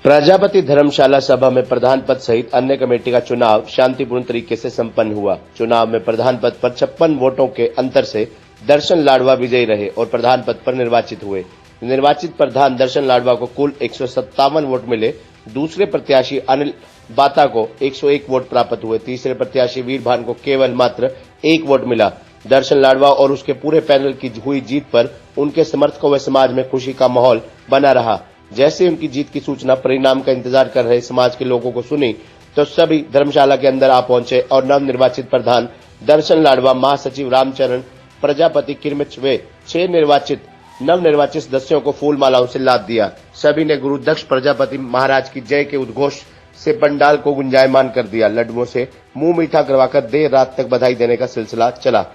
प्रजापति धर्मशाला सभा में प्रधान पद सहित अन्य कमेटी का चुनाव शांतिपूर्ण तरीके से संपन्न हुआ। चुनाव में प्रधान पद पर 56 वोटों के अंतर से दर्शन लाडवा विजयी रहे और प्रधान पद पर निर्वाचित हुए। निर्वाचित प्रधान दर्शन लाडवा को कुल 157 वोट मिले। दूसरे प्रत्याशी अनिल बाता को 101 वोट प्राप्त हुए। तीसरे प्रत्याशी वीरभान को केवल मात्र 1 वोट मिला। दर्शन लाडवा और उसके पूरे पैनल की हुई जीत पर उनके समर्थकों व समाज में खुशी का माहौल बना रहा। जैसे उनकी जीत की सूचना परिणाम का इंतजार कर रहे समाज के लोगों को सुनी तो सभी धर्मशाला के अंदर आ पहुंचे और नवनिर्वाचित प्रधान दर्शन लाडवा, महासचिव रामचरण प्रजापति किरमिच व 6 नवनिर्वाचित सदस्यों को फूल मालाओं से लाद दिया। सभी ने गुरु दक्ष प्रजापति महाराज की जय के उद्घोष से पंडाल को गुंजायमान कर दिया। लड्डुओं से मुंह मीठा करवाकर देर रात तक बधाई देने का सिलसिला चला।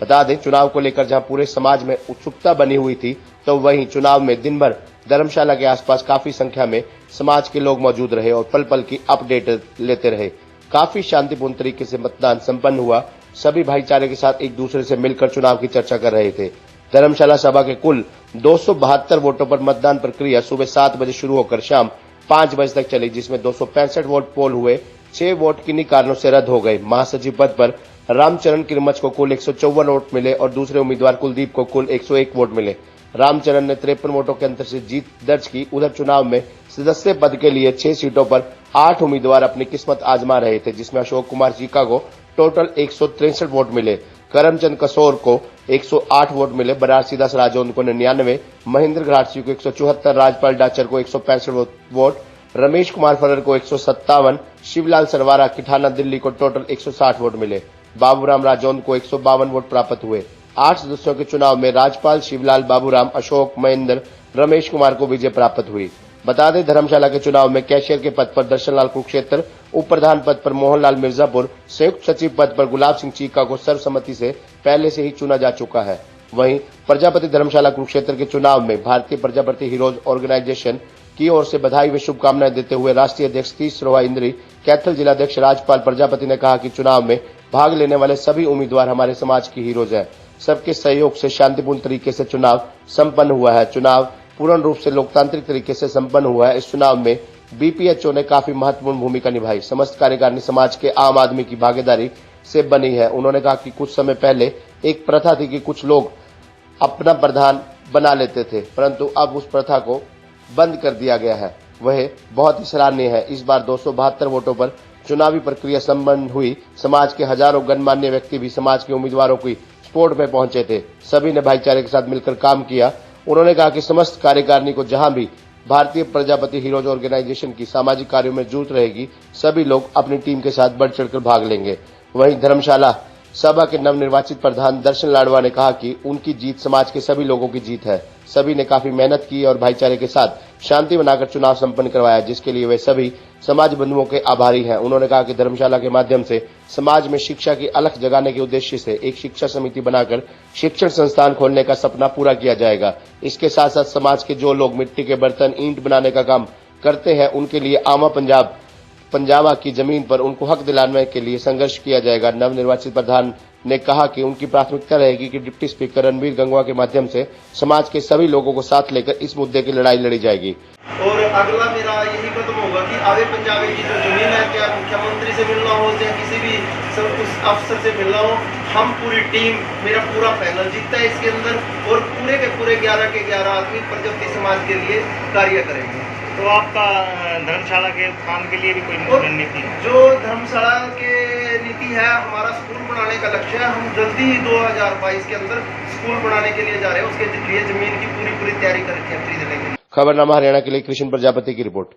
बता दें, चुनाव को लेकर जहां पूरे समाज में उत्सुकता बनी हुई थी, तो वहीं चुनाव में दिन भर धर्मशाला के आसपास काफी संख्या में समाज के लोग मौजूद रहे और पल पल की अपडेट लेते रहे। काफी शांतिपूर्ण तरीके से मतदान संपन्न हुआ। सभी भाईचारे के साथ एक दूसरे से मिलकर चुनाव की चर्चा कर रहे थे। धर्मशाला सभा के कुल 272 वोटों पर मतदान प्रक्रिया सुबह 7 बजे शुरू होकर शाम 5 बजे तक चली, जिसमें 265 वोट पोल हुए। 6 वोट किन्हीं कारणों से रद्द हो गए। महासचिव पद पर रामचरण किरमच को कुल 154 वोट मिले और दूसरे उम्मीदवार कुलदीप को कुल 101 वोट मिले। रामचरण ने 53 वोटों के अंतर से जीत दर्ज की। उधर चुनाव में सदस्य पद के लिए 6 सीटों पर 8 उम्मीदवार अपनी किस्मत आजमा रहे थे, जिसमें अशोक कुमार चीका को टोटल 163 वोट मिले, करमचंद कसोर को 108 वोट मिले, बनारसी दास राजौंद को 99, महेंद्र घाटसी को 174, राजपाल डाचर को 165 वोट, रमेश कुमार फरर को 157, शिवलाल सरवारा किठाना दिल्ली को टोटल 160 वोट मिले। बाबूराम राजौंद को 152 वोट प्राप्त हुए। 8 सदस्यों के चुनाव में राजपाल, शिवलाल, बाबूराम, अशोक, महेंद्र, रमेश कुमार को विजय प्राप्त हुई। बता दें, धर्मशाला के चुनाव में कैशियर के पद पर दर्शनलाल कुरुक्षेत्र, उप प्रधान पद पर मोहनलाल मिर्जापुर, संयुक्त सचिव पद पर गुलाब सिंह चीका को सर्वसम्मति से पहले से ही चुना जा चुका है। वहीं प्रजापति धर्मशाला कुरुक्षेत्र के चुनाव में भारतीय प्रजापति हीरोज ऑर्गेनाइजेशन की ओर से बधाई व शुभकामनाएं देते हुए राष्ट्रीय अध्यक्ष तीस रोहा इंद्री, कैथल जिलाध्यक्ष राजपाल प्रजापति ने कहा कि चुनाव में भाग लेने वाले सभी उम्मीदवार हमारे समाज की हीरोज हैं। सबके सहयोग से शांतिपूर्ण तरीके से चुनाव संपन्न हुआ है। चुनाव पूर्ण रूप से लोकतांत्रिक तरीके से संपन्न हुआ है। इस चुनाव में बीपीएचओ ने काफी महत्वपूर्ण भूमिका निभाई। समस्त कार्यकारिणी समाज के आम आदमी की भागीदारी से बनी है। उन्होंने कहा कि कुछ समय पहले एक प्रथा थी कि कुछ लोग अपना प्रधान बना लेते थे, परंतु अब उस प्रथा को बंद कर दिया गया है। वह बहुत ही सराहनीय है। इस बार 272 वोटों पर चुनावी प्रक्रिया संपन्न हुई। समाज के हजारों गणमान्य व्यक्ति भी समाज के उम्मीदवारों की सपोर्ट में पहुंचे थे। सभी ने भाईचारे के साथ मिलकर काम किया। उन्होंने कहा कि समस्त कार्यकारिणी को जहां भी भारतीय प्रजापति हीरोज ऑर्गेनाइजेशन की सामाजिक कार्यों में जरूरत रहेगी, सभी लोग अपनी टीम के साथ बढ़ चढ़कर भाग लेंगे। वहीं धर्मशाला सभा के नवनिर्वाचित प्रधान दर्शन लाडवा ने कहा कि उनकी जीत समाज के सभी लोगों की जीत है। सभी ने काफी मेहनत की और भाईचारे के साथ शांति बनाकर चुनाव संपन्न करवाया, जिसके लिए वे सभी समाज बंधुओं के आभारी हैं। उन्होंने कहा कि धर्मशाला के माध्यम से समाज में शिक्षा की अलख जगाने के उद्देश्य से एक शिक्षा समिति बनाकर शिक्षण संस्थान खोलने का सपना पूरा किया जाएगा। इसके साथ साथ समाज के जो लोग मिट्टी के बर्तन, ईंट बनाने का काम करते हैं, उनके लिए आमा पंजाबा की जमीन पर उनको हक दिलाने के लिए संघर्ष किया जाएगा। नवनिर्वाचित प्रधान ने कहा कि उनकी प्राथमिकता रहेगी कि डिप्टी स्पीकर रणवीर गंगवा के माध्यम से समाज के सभी लोगों को साथ लेकर इस मुद्दे की लड़ाई लड़ी जाएगी। और अगला मेरा यही कदम होगा कि आवे पंजाबी की जो जमीन है, क्या मुख्यमंत्री से मिलना हो या किसी भी उस अफसर से मिलना हो, हम पूरी टीम, मेरा पूरा पैनल जीतता है इसके अंदर और पूरे के पूरे 11 के 11 आदमी प्रजापति समाज के लिए कार्य करेंगे। तो आपका धर्मशाला के उत्थान के लिए भी कोई नीति है? जो धर्मशाला के नीति है, हमारा स्कूल बनाने का लक्ष्य है। हम जल्दी ही 2022 के अंदर स्कूल बनाने के लिए जा रहे हैं। उसके लिए जमीन की पूरी तैयारी करके खरीदने के लिए। खबरनामा हरियाणा के लिए कृष्ण प्रजापति की रिपोर्ट।